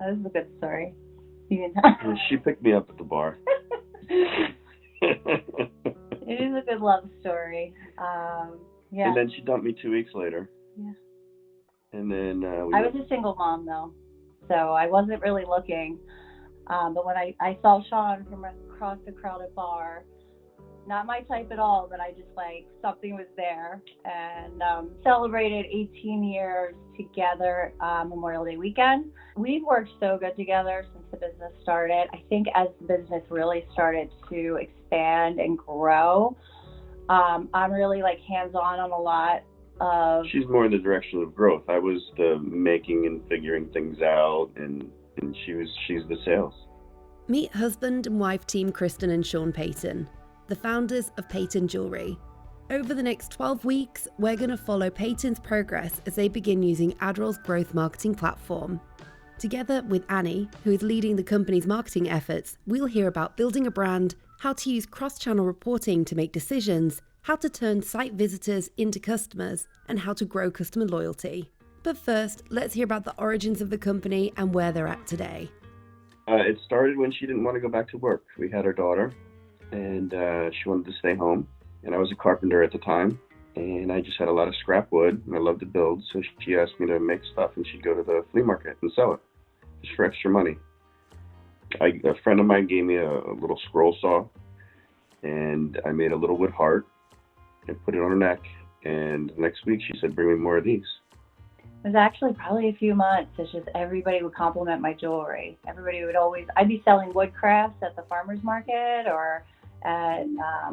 That is a good story. And she picked me up at the bar. It is a good love story. Yeah. And then she dumped me 2 weeks later. Yeah. And then I was a single mom, though, so I wasn't really looking. But when I saw Sean from across the crowded bar, not my type at all, but I just something was there, and celebrated 18 years together Memorial Day weekend. We've worked so good together since the business started. I think as the business really started to expand and grow, I'm really hands-on on a lot of... She's more in the direction of growth. I was the making and figuring things out, and she's the sales. Meet husband and wife team Kristen and Sean Payton, the founders of Payton Jewelry. Over the next 12 weeks, we're going to follow Payton's progress as they begin using AdRoll's Growth Marketing Platform. Together with Annie, who is leading the company's marketing efforts, we'll hear about building a brand, how to use cross-channel reporting to make decisions, how to turn site visitors into customers, and how to grow customer loyalty. But first, let's hear about the origins of the company and where they're at today. It started when she didn't want to go back to work. We had our daughter, and she wanted to stay home. And I was a carpenter at the time, and I just had a lot of scrap wood, and I loved to build. So she asked me to make stuff, and she'd go to the flea market and sell it, just for extra money. A friend of mine gave me a little scroll saw, and I made a little wood heart and put it on her neck. And the next week she said, "Bring me more of these." It was actually probably a few months. It's just everybody would compliment my jewelry. Everybody would I'd be selling wood crafts at the farmer's market or at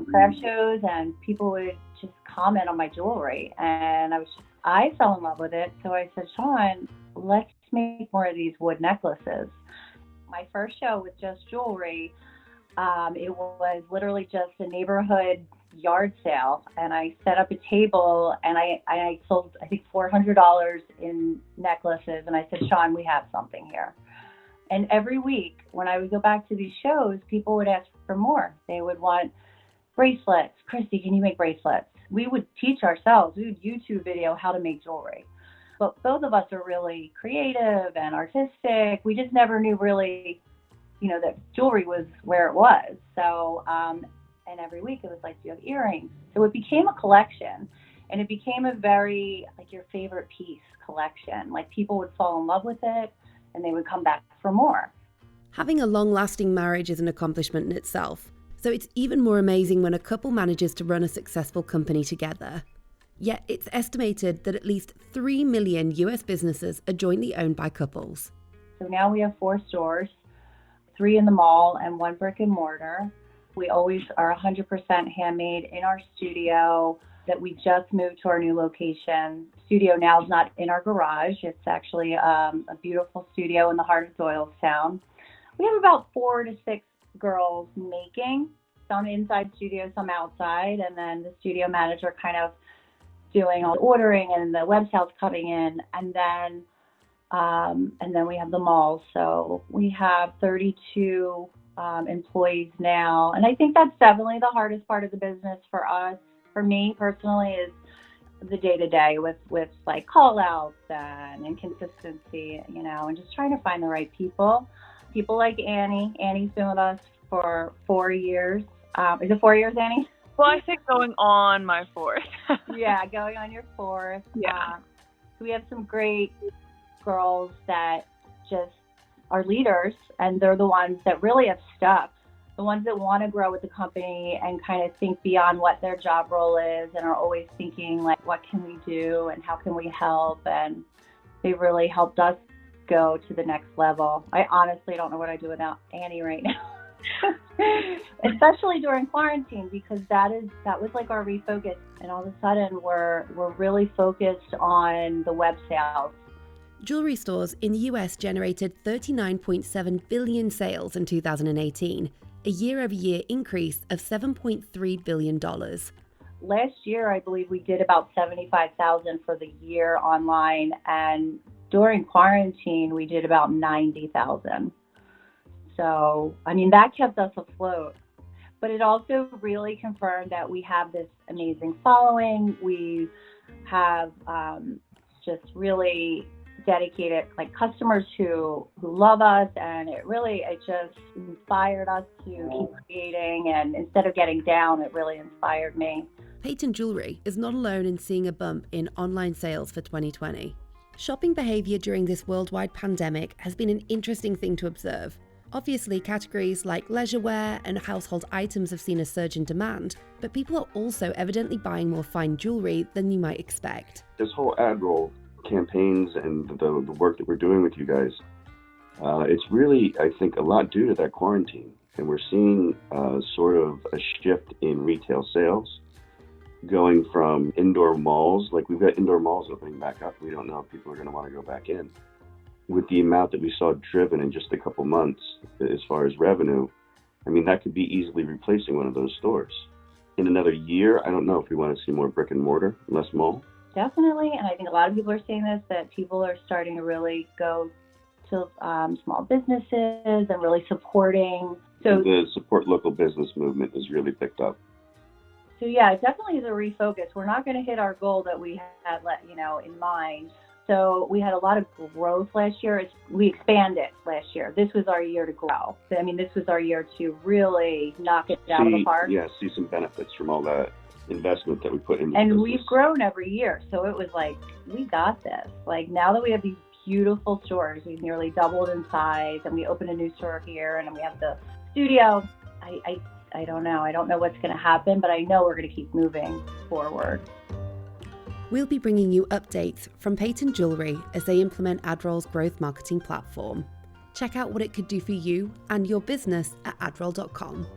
craft shows, and people would just comment on my jewelry. And I fell in love with it. So I said, "Sean, let's make more of these wood necklaces." My first show with just jewelry, it was literally just a neighborhood yard sale, and I set up a table, and I sold, I think, $400 in necklaces, and I said, "Sean, we have something here." And every week when I would go back to these shows, people would ask for more. They would want bracelets. "Kristi, can you make bracelets?" We would teach ourselves. We would YouTube video how to make jewelry. But both of us are really creative and artistic. We just never knew really, that jewelry was where it was. So, and every week it was "Do you have earrings?" So it became a collection, and it became a very, your favorite piece collection. People would fall in love with it, and they would come back for more. Having a long-lasting marriage is an accomplishment in itself, so it's even more amazing when a couple manages to run a successful company together. Yet it's estimated that at least 3 million US businesses are jointly owned by couples. So now we have 4 stores, 3 in the mall and 1 brick and mortar. We always are 100% handmade in our studio that we just moved to our new location. Studio now is not in our garage. It's actually a beautiful studio in the heart of Doylestown. We have about 4 to 6 girls making, some inside studio, some outside, and then the studio manager kind of doing all the ordering and the web sales coming in, and then we have the mall. So we have 32 employees now, and I think that's definitely the hardest part of the business for us. For me personally, is the day-to-day with call outs and inconsistency, and just trying to find the right people like Annie. Annie's been with us for 4 years. Is it 4 years, Annie? Well, I think going on my 4th. Yeah, going on your 4th. Yeah. We have some great girls that just are leaders, and they're the ones that really have stuck. The ones that want to grow with the company and kind of think beyond what their job role is, and are always thinking what can we do and how can we help? And they've really helped us go to the next level. I honestly don't know what I'd do without Annie right now. Especially during quarantine, because that was our refocus, and all of a sudden we're really focused on the web sales. Jewelry stores in the US generated 39.7 billion sales in 2018, a year-over-year increase of $7.3 billion. Last year, I believe we did about 75,000 for the year online, and during quarantine, we did about 90,000. So, that kept us afloat. But it also really confirmed that we have this amazing following. We have just really dedicated, like customers who love us, and it just inspired us to keep creating. And instead of getting down, it really inspired me. Payton Jewelry is not alone in seeing a bump in online sales for 2020. Shopping behavior during this worldwide pandemic has been an interesting thing to observe. Obviously, categories like leisure wear and household items have seen a surge in demand, but people are also evidently buying more fine jewelry than you might expect. This whole AdRoll campaigns and the work that we're doing with you guys, it's really, I think, a lot due to that quarantine. And we're seeing sort of a shift in retail sales going from indoor malls, like we've got indoor malls opening back up. We don't know if people are going to want to go back in. With the amount that we saw driven in just a couple months as far as revenue, I mean, that could be easily replacing one of those stores. In another year, I don't know if we want to see more brick and mortar, less mall. Definitely, and I think a lot of people are seeing this, that people are starting to really go to small businesses and really supporting. So the support local business movement has really picked up. So yeah, it definitely is a refocus. We're not going to hit our goal that we had, in mind. So we had a lot of growth last year. We expanded last year. This was our year to grow. I mean, this was our year to really knock it out of the park. Yeah, see some benefits from all that investment that we put into and the we've grown every year. So it was like, we got this. Like, now that we have these beautiful stores, we've nearly doubled in size, and we opened a new store here, and we have the studio. I don't know. I don't know what's going to happen, but I know we're going to keep moving forward. We'll be bringing you updates from Payton Jewelry as they implement AdRoll's Growth Marketing Platform. Check out what it could do for you and your business at adroll.com.